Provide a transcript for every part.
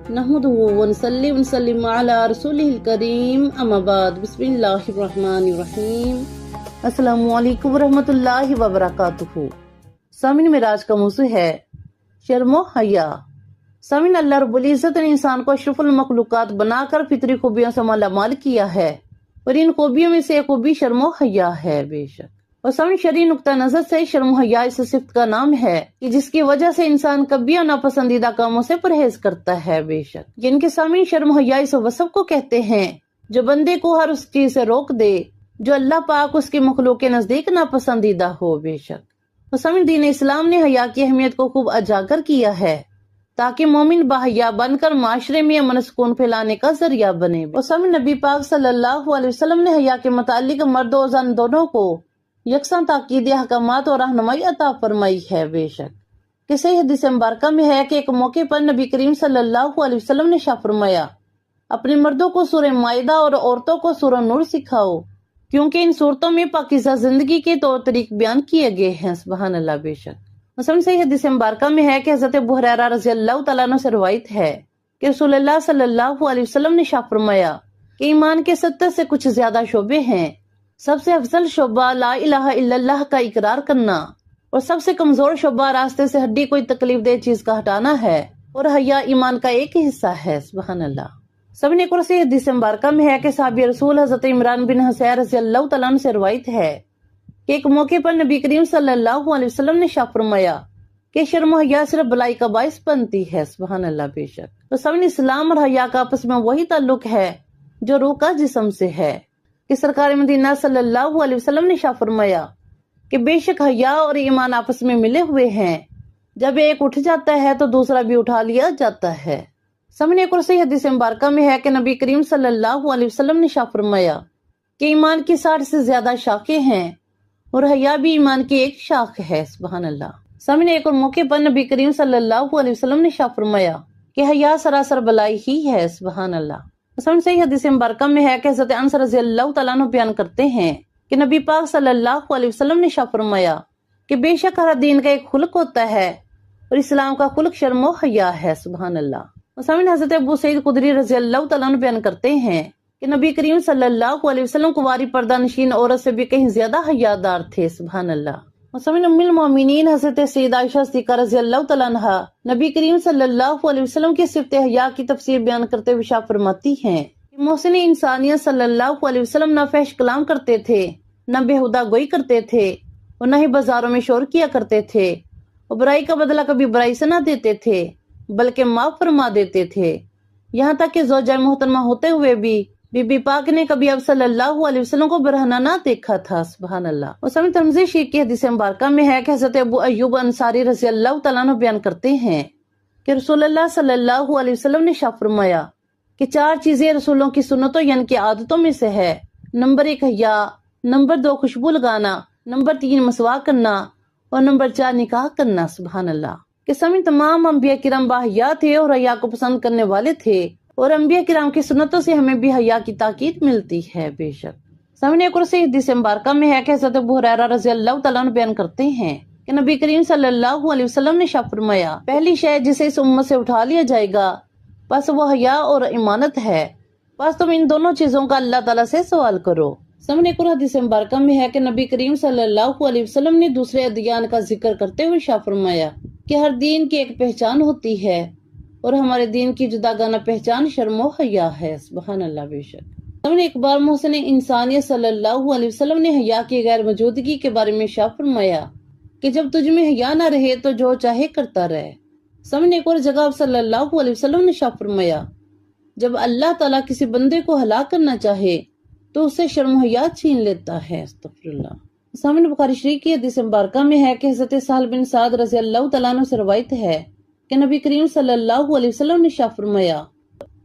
नहमदुहु व नसल्ली व नसल्लिम अला रसूलिहिल करीम अम्मा बाद बिस्मिल्लाहिर रहमानिर रहीम। अस्सलामु अलैकुम व रहमतुल्लाहि व बरकातुहू। सामिन मिराज का मौजू है शर्म व हया। सामिन अल्लाह रब्बुल इज्जत ने इंसान को अशरफुल मखलूकात बनाकर फितरी खूबियों से मालामाल किया है और इन खूबियों में से एक खूबी शर्म व हया है बेशक। और सामिन शरई नुक्ता नजर से शर्म हया इस सिफ्त का नाम है कि जिसकी वजह से इंसान कभी नापसंदीदा कामों से परहेज करता है बेशक। जिनके सामिन शर्म हया इस वसफ को कहते हैं जो बंदे को हर उस चीज से रोक दे जो अल्लाह पाक उसके मखलूक के नजदीक नापसंदीदा हो बेशक। और सामिन दीन इस्लाम ने हया की अहमियत को खूब उजागर किया है ताकि मोमिन बाहया बनकर माशरे में अमन सुकून फैलाने का जरिया बने। और सामिन नबी पाक सल्लल्लाहु अलैहि वसल्लम ने हया के मुतालिक मर्द और जन दोनों को यकसान ताकीद अहकामात और रहनुमाई अता फरमाई है बेशक। किसी हदीस मुबारका में है कि एक मौके पर नबी करीम सल्लल्लाहु अलैहि वसल्लम ने शाह फरमाया अपने मर्दों को सूरह माइदा और औरतों को सूरह नूर सिखाओ क्योंकि इन सूरतों में पाकीज़ा जिंदगी के तौर तरीके बयान किए गए हैं। सुभान अल्लाह बेशक। मसलन सही हदीस मुबारका में है कि हज़रत अबू हुरैरा रज़ियल्लाहु तआला अन्हु से रवायत है कि रसूलुल्लाह सल्लल्लाहु अलैहि वसल्लम ने शाह फरमाया कि ईमान के 70 से कुछ ज्यादा शोबे हैं। सबसे अफजल शोबा ला इलाहा इल्लल्लाह का इकरार करना और सबसे कमजोर शोबा रास्ते से हड्डी कोई तकलीफ दे चीज का हटाना है और हया ईमान का एक हिस्सा है। सुभान अल्लाह। सबने कुरसी हदीस मुबारका में है कि साहबी रसूल हजरत इमरान बिन हुसैन रज़ियल्लाहु तआला अन्हु से रवायत है कि एक मौके पर नबी करीम सल्लल्लाहु अलैहि वसल्लम ने शाह फरमाया कि शर्म हया सिर्फ भलाई का बाइस बनती है। सुभान अल्लाह बेशक। तो सबने इस्लाम और हया का आपस में वही ताल्लुक है जो रूह का जिस्म से है कि सरकार मदीना सल्लल्लाहु अलैहि वसल्लम ने शाह फरमाया कि बेशक हया और ईमान आपस में मिले हुए हैं। जब एक उठ जाता है तो दूसरा भी उठा लिया जाता है। सामने कुरसी हदीस मुबारका में है कि नबी करीम सल्लल्लाहु अलैहि वसल्लम ने शाह फरमाया कि ईमान की 60 से ज्यादा शाखें हैं और हया भी ईमान की एक शाख है। सुभान अल्लाह। सामने एक और मौके पर नबी करीम सल्लल्लाहु अलैहि वसल्लम ने शाह फरमाया कि हया सरासर भलाई ही है। सुभान अल्लाह। सही हदीस मुबारका में है कि हज़रत अनस रज़ियल्लाहु तआला अन्हु बयान करते हैं कि नबी पाक सल्लल्लाहु अलैहि वसल्लम ने शाह फरमाया कि बेशक हर दीन का एक खुल्क होता है और इस्लाम का खुल्क शर्म व हया है। सुभान अल्लाह। सामने हज़रत अबू सईद खुदरी रज़ियल्लाहु तआला अन्हु बयान करते हैं कि नबी करीम सल्लल्लाहु अलैहि वसल्लम कुंवारी पर्दा नशीन औरत से भी कहीं ज्यादा हयादार थे। सुभान अल्लाह। उम्मुल मोमिनीन हज़रत सैयदा आयशा सिद्दीक़ा रज़ियल्लाहु तआला अन्हा नबी करीम सल्लल्लाहु अलैहि वसल्लम की सिफ़त हया की तफसीर बयान करते हुए शाह फरमाती हैं कि मोहसिन इंसानियत सल्लल्लाहु अलैहि वसल्लम न फहश कलाम करते थे, न बेहुदा गोई करते थे और न ही बाजारों में शोर किया करते थे और बुराई का बदला कभी बुराई से न देते थे बल्कि माफ फरमा देते थे। यहाँ तक कि ज़ौजा मोहतरमा होते हुए भी बीबी पाक ने कभी अब सल्लल्लाहु अलैहि वसल्लम को बरहना ना देखा था। सुभान अल्लाह। और समी तर्मज़ी शीख की हदीस मुबारका में है कि हज़रत अबू अय्यूब अंसारी रज़ियल्लाहु तआला अन्हु बयान करते हैं कि रसूलुल्लाह सल्लल्लाहु अलैहि वसल्लम ने शाह फरमाया कि 4 चीजें रसूलों की सुन्नतों यानी कि आदतों में से है। नंबर 1 हया, नंबर 2 खुशबू लगाना, नंबर 3 मसवाक करना और नंबर 4 निकाह करना। सुभान अल्लाह। कि समी तमाम अंबिया किराम बाहया थे और हया को पसंद करने वाले थे और अंबिया किराम की सुन्नतों से हमें भी हया की ताकीद मिलती है बेशक। सामने कुरसी हदीस मुबारका में है कि हज़रत अबू हुरैरा रज़ियल्लाहु तआला अन्हु बयान करते हैं कि नबी करीम सल्लल्लाहु अलैहि वसल्लम ने शाह फरमाया पहली शय जिसे इस उम्मत से उठा लिया जाएगा बस वो हया और इमानत है। बस तुम इन दोनों चीजों का अल्लाह ताला से सवाल करो। सामने कुरान हदीस मुबारका में है कि नबी करीम सल्लल्लाहु अलैहि वसल्लम ने दूसरे अदियान का जिक्र करते हुए शाह फरमाया कि हर दीन की एक पहचान होती है और हमारे दीन की जुदागाना पहचान शर्म व हया है। सुभान अल्लाह बेशक। सामने एक बार मोहसिन इंसानियत सल्लल्लाहु अलैहि वसल्लम ने हया की गैर मौजूदगी के बारे में शाह फरमाया कि जब तुझ में हया न रहे तो जो चाहे करता रहे। सामने एक और जगह सल्लल्लाहु अलैहि वसल्लम ने शाह फरमाया जब अल्लाह ताला किसी बंदे को हलाक करना चाहे तो उससे शर्म हया छीन लेता है। अस्तगफिरुल्लाह। सामने बुखारी शरीफ की हदीस मुबारका में है कि हज़रत साहल बिन साद रज़ियल्लाहु तआला अन्हु से रवायत है कि नबी करीम सल्लल्लाहु अलैहि वसल्लम ने शाह फरमाया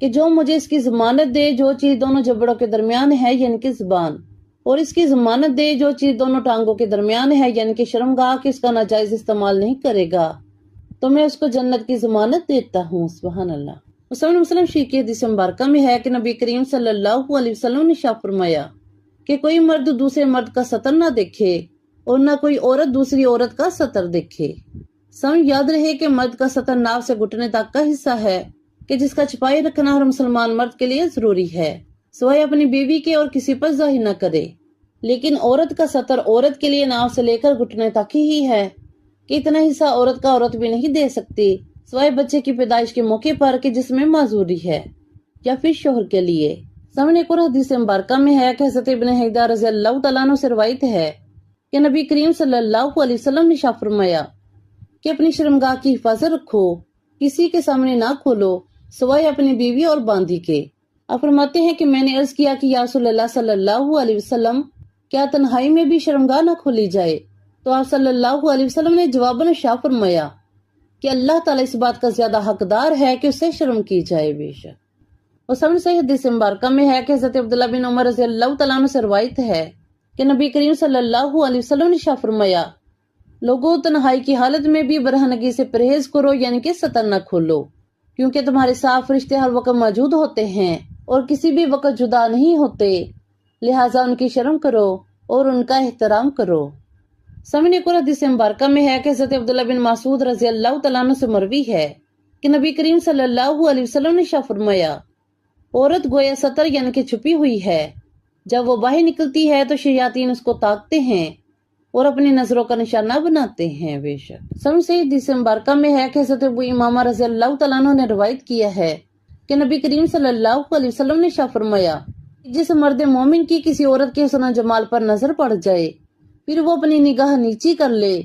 कि जो मुझे इसकी जमानत दे जो चीज दोनों जबड़ों के दरमियान है यानी कि जुबान और इसकी जमानत दे जो चीज दोनों टांगों के दरमियान है यानी कि शर्मगाह कि इसका नाजायज इस्तेमाल नहीं करेगा तो मैं उसको जन्नत की जमानत देता हूँ। सुभान अल्लाह। मुस्लिम शरीफ की हदीस मुबारका में है कि नबी करीम सल्लल्लाहु अलैहि वसल्लम ने शाह फरमाया कि कोई मर्द दूसरे मर्द का सतर न देखे और न कोई औरत दूसरी औरत का सतर देखे। याद रहे कि मर्द का सतर नाव से घुटने तक का हिस्सा है کہ جس کا چھپائی رکھنا ہر مسلمان مرد کے لیے ضروری ہے، سوائے اپنی بیوی کے اور کسی پر ظاہر نہ کرے۔ لیکن عورت کا ستر عورت کے لیے ناف سے لے کر گھٹنے تک ہی ہے کہ اتنا حصہ عورت کا عورت بھی نہیں دے سکتی، سوائے بچے کی پیدائش کے موقع پر کہ جس میں معذوری ہے، یا پھر شوہر کے لیے۔ سامنے ایک اور حدیث مبارکہ میں ہے کہ حضرت ابن حیدر رضی اللہ تعالیٰ عنہ سے روایت ہے کہ نبی کریم صلی اللہ علیہ وسلم نے ارشاد فرمایا کہ اپنی شرمگاہ کی حفاظت رکھو، کسی کے سامنے نہ کھولو سوائے اپنی بیوی اور باندی کے۔ آپ فرماتے ہیں کہ میں نے عرض کیا کہ یا رسول اللہ صلی اللہ علیہ وسلم، کیا تنہائی میں بھی شرمگاہ نہ کھولی جائے؟ تو آپ صلی اللہ علیہ وسلم نے جواباً ارشاد فرمایا کہ اللہ تعالیٰ اس بات کا زیادہ حقدار ہے کہ اسے شرم کی جائے بے شک۔ اور سب سے حدیث مبارکہ میں ہے کہ حضرت عبداللہ بن عمر رضی اللہ تعالیٰ عنہ سے روایت ہے کہ نبی کریم صلی اللہ علیہ وسلم نے ارشاد فرمایا، لوگوں تنہائی کی حالت میں بھی برہنگی سے پرہیز کرو، یعنی کہ ستر نہ کھولو، کیونکہ تمہارے ساتھ فرشتے ہر وقت موجود ہوتے ہیں اور کسی بھی وقت جدا نہیں ہوتے، لہٰذا ان کی شرم کرو اور ان کا احترام کرو۔ سامنے کو حدیث مبارکہ میں ہے کہ حضرت عبداللہ بن مسعود رضی اللہ تعالیٰ عنہ سے مروی ہے کہ نبی کریم صلی اللہ علیہ وسلم نے ارشاد فرمایا، عورت گویا ستر یعنی کہ چھپی ہوئی ہے، جب وہ باہر نکلتی ہے تو شیاطین اس کو تاکتے ہیں اور اپنی نظروں کا نشانہ بناتے ہیں بے شک۔ سب سے حدیث مبارکہ میں ہے کہ حضرت ابو امامہ رضی اللہ تعالیٰ عنہ نے روایت کیا ہے کہ نبی کریم صلی اللہ علیہ وسلم نے ارشاد فرمایا، جس مرد مومن کی کسی عورت کے حسن و جمال پر نظر پڑ جائے پھر وہ اپنی نگاہ نیچی کر لے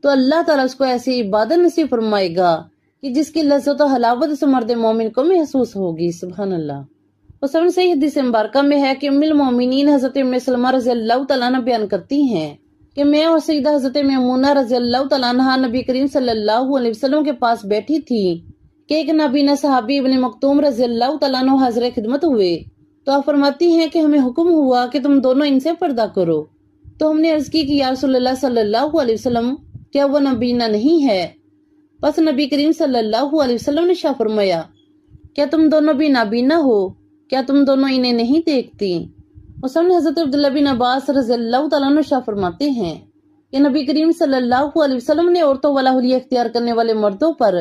تو اللہ تعالیٰ اس کو ایسی عبادت نصیب فرمائے گا کہ جس کی لذت و حلاوت اس مرد مومن کو محسوس ہوگی، سبحان اللہ۔ اور سب سے حدیث مبارکہ میں ہے کہ ام المومنین حضرت ام سلمہ رضی اللہ تعالیٰ عنہ بیان کرتی ہیں کہ میں اور سیدہ حضرت میمونہ رضی اللہ تعالیٰ عنہ نبی کریم صلی اللہ علیہ وسلم کے پاس بیٹھی تھی کہ ایک نابینا صحابی ابن مکتوم رضی اللہ تعالیٰ عنہ حاضر خدمت ہوئے، تو آپ فرماتی ہیں کہ ہمیں حکم ہوا کہ تم دونوں ان سے پردہ کرو۔ تو ہم نے عرض کی کہ یا رسول اللہ صلی اللہ علیہ وسلم، کیا وہ نابینا نہیں ہے؟ پس نبی کریم صلی اللہ علیہ وسلم نے ارشاد فرمایا، کیا تم دونوں بھی نابینا ہو؟ کیا تم دونوں انہیں نہیں دیکھتی؟ اور سامنے حضرت عبداللہ بن عباس رضی اللہ تعالیٰ عنہ ارشاد فرماتے ہیں کہ نبی کریم صلی اللہ علیہ وسلم نے عورتوں والا حلیہ اختیار کرنے والے مردوں پر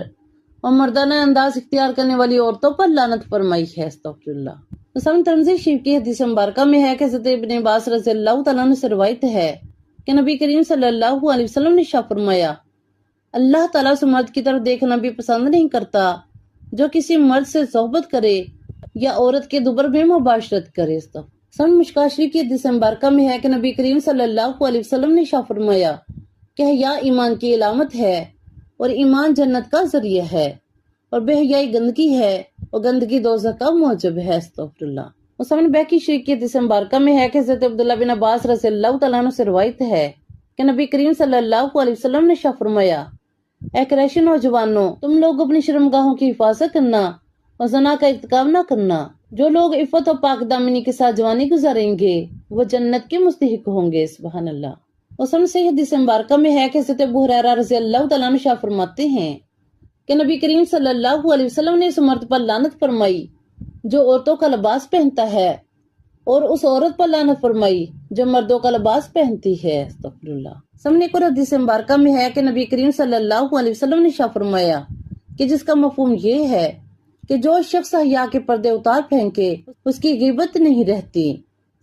اور مردانہ انداز اختیار کرنے والی عورتوں پر لعنت فرمائی ہے، استغفر اللہ۔ سامنے ترمذی شریف کی حدیث مبارکہ میں ہے کہ حضرت ابن عباس رضی اللہ تعالیٰ عنہ سے روایت ہے کہ نبی کریم صلی اللہ علیہ وسلم نے ارشاد فرمایا، اللہ تعالیٰ اس مرد کی طرف دیکھنا بھی پسند نہیں کرتا جو کسی مرد سے صحبت کرے یا عورت کے دوبر میں مباشرت کرے۔ سن مشکاہ شریف کی حدیث مبارکہ میں ہے کہ نبی کریم صلی اللہ علیہ وسلم نے ارشاد فرمایا کہ حیا ایمان کی علامت ہے اور ایمان جنت کا ذریعہ ہے، اور بے حیائی گندگی ہے اور گندگی دوزخ کا موجب ہے، استغفر اللہ۔ اور سامنے بیہقی شریف کی حدیث مبارکہ میں ہے کہ حضرت عبداللہ بن عباس رضی اللہ تعالیٰ عنہ سے روایت ہے کہ نبی کریم صلی اللہ علیہ وسلم نے ارشاد فرمایا، اے قریشی نوجوانوں، تم لوگ اپنی شرمگاہوں کی حفاظت کرنا اور زنا کا ارتکاب نہ کرنا۔ جو لوگ عفت و پاک دامنی کے ساتھ جوانی گزاریں گے وہ جنت کے مستحق ہوں گے، سبحان اللہ۔ اور سب سے حدیث مبارکہ میں ہے کہ حضرت ابو ہریرہ رضی اللہ تعالیٰ عنہ ارشاد فرماتے ہیں کہ نبی کریم صلی اللہ علیہ وسلم نے اس مرد پر لعنت فرمائی جو عورتوں کا لباس پہنتا ہے، اور اس عورت پر لعنت فرمائی جو مردوں کا لباس پہنتی ہے، استغفر اللہ۔ سامنے کو حدیث مبارکہ میں ہے کہ نبی کریم صلی اللہ علیہ وسلم نے ارشاد فرمایا کہ جس کا مفہوم یہ ہے کہ جو شخص حیا کے پردے اتار پھینکے اس کی غیبت نہیں رہتی۔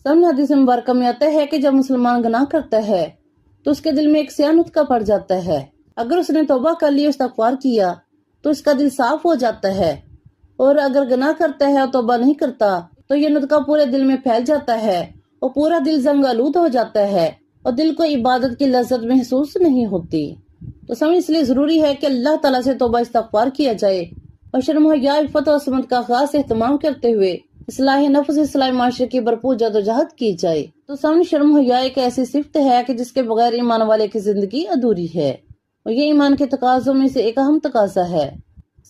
سامنے حدیث مبارکہ میں آتا ہے کہ جب مسلمان گناہ کرتا ہے تو اس کے دل میں ایک سیاہ نطقہ پڑ جاتا ہے، اگر اس نے توبہ کر لی، استغفار کیا تو اس کا دل صاف ہو جاتا ہے، اور اگر گناہ کرتا ہے اور توبہ نہیں کرتا تو یہ نطقہ پورے دل میں پھیل جاتا ہے اور پورا دل زنگ آلود ہو جاتا ہے اور دل کو عبادت کی لذت محسوس نہیں ہوتی۔ تو سمجھ اس لیے ضروری ہے کہ اللہ تعالیٰ سے توبہ استغفار کیا جائے اور شرم و حیا، عفت و عصمت کا خاص اہتمام کرتے ہوئے اصلاح نفس، اصلاح معاشرے کی بھرپور جدوجہد کی جائے۔ تو سامنے شرم و حیا ایک ایسی صفت ہے کہ جس کے بغیر ایمان والے کی زندگی ادھوری ہے، اور یہ ایمان کے تقاضوں میں سے ایک اہم تقاضا ہے۔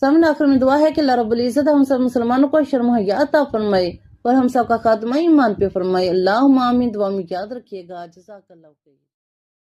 سامنے آخر میں دعا ہے کہ اللہ رب العزت ہم سب مسلمانوں کو شرم و حیا عطا فرمائے اور ہم سب کا خاتمہ ایمان پہ فرمائے۔ اللہم آمین۔ دعا میں یاد رکھیے گا۔ جزاک اللہ خیر۔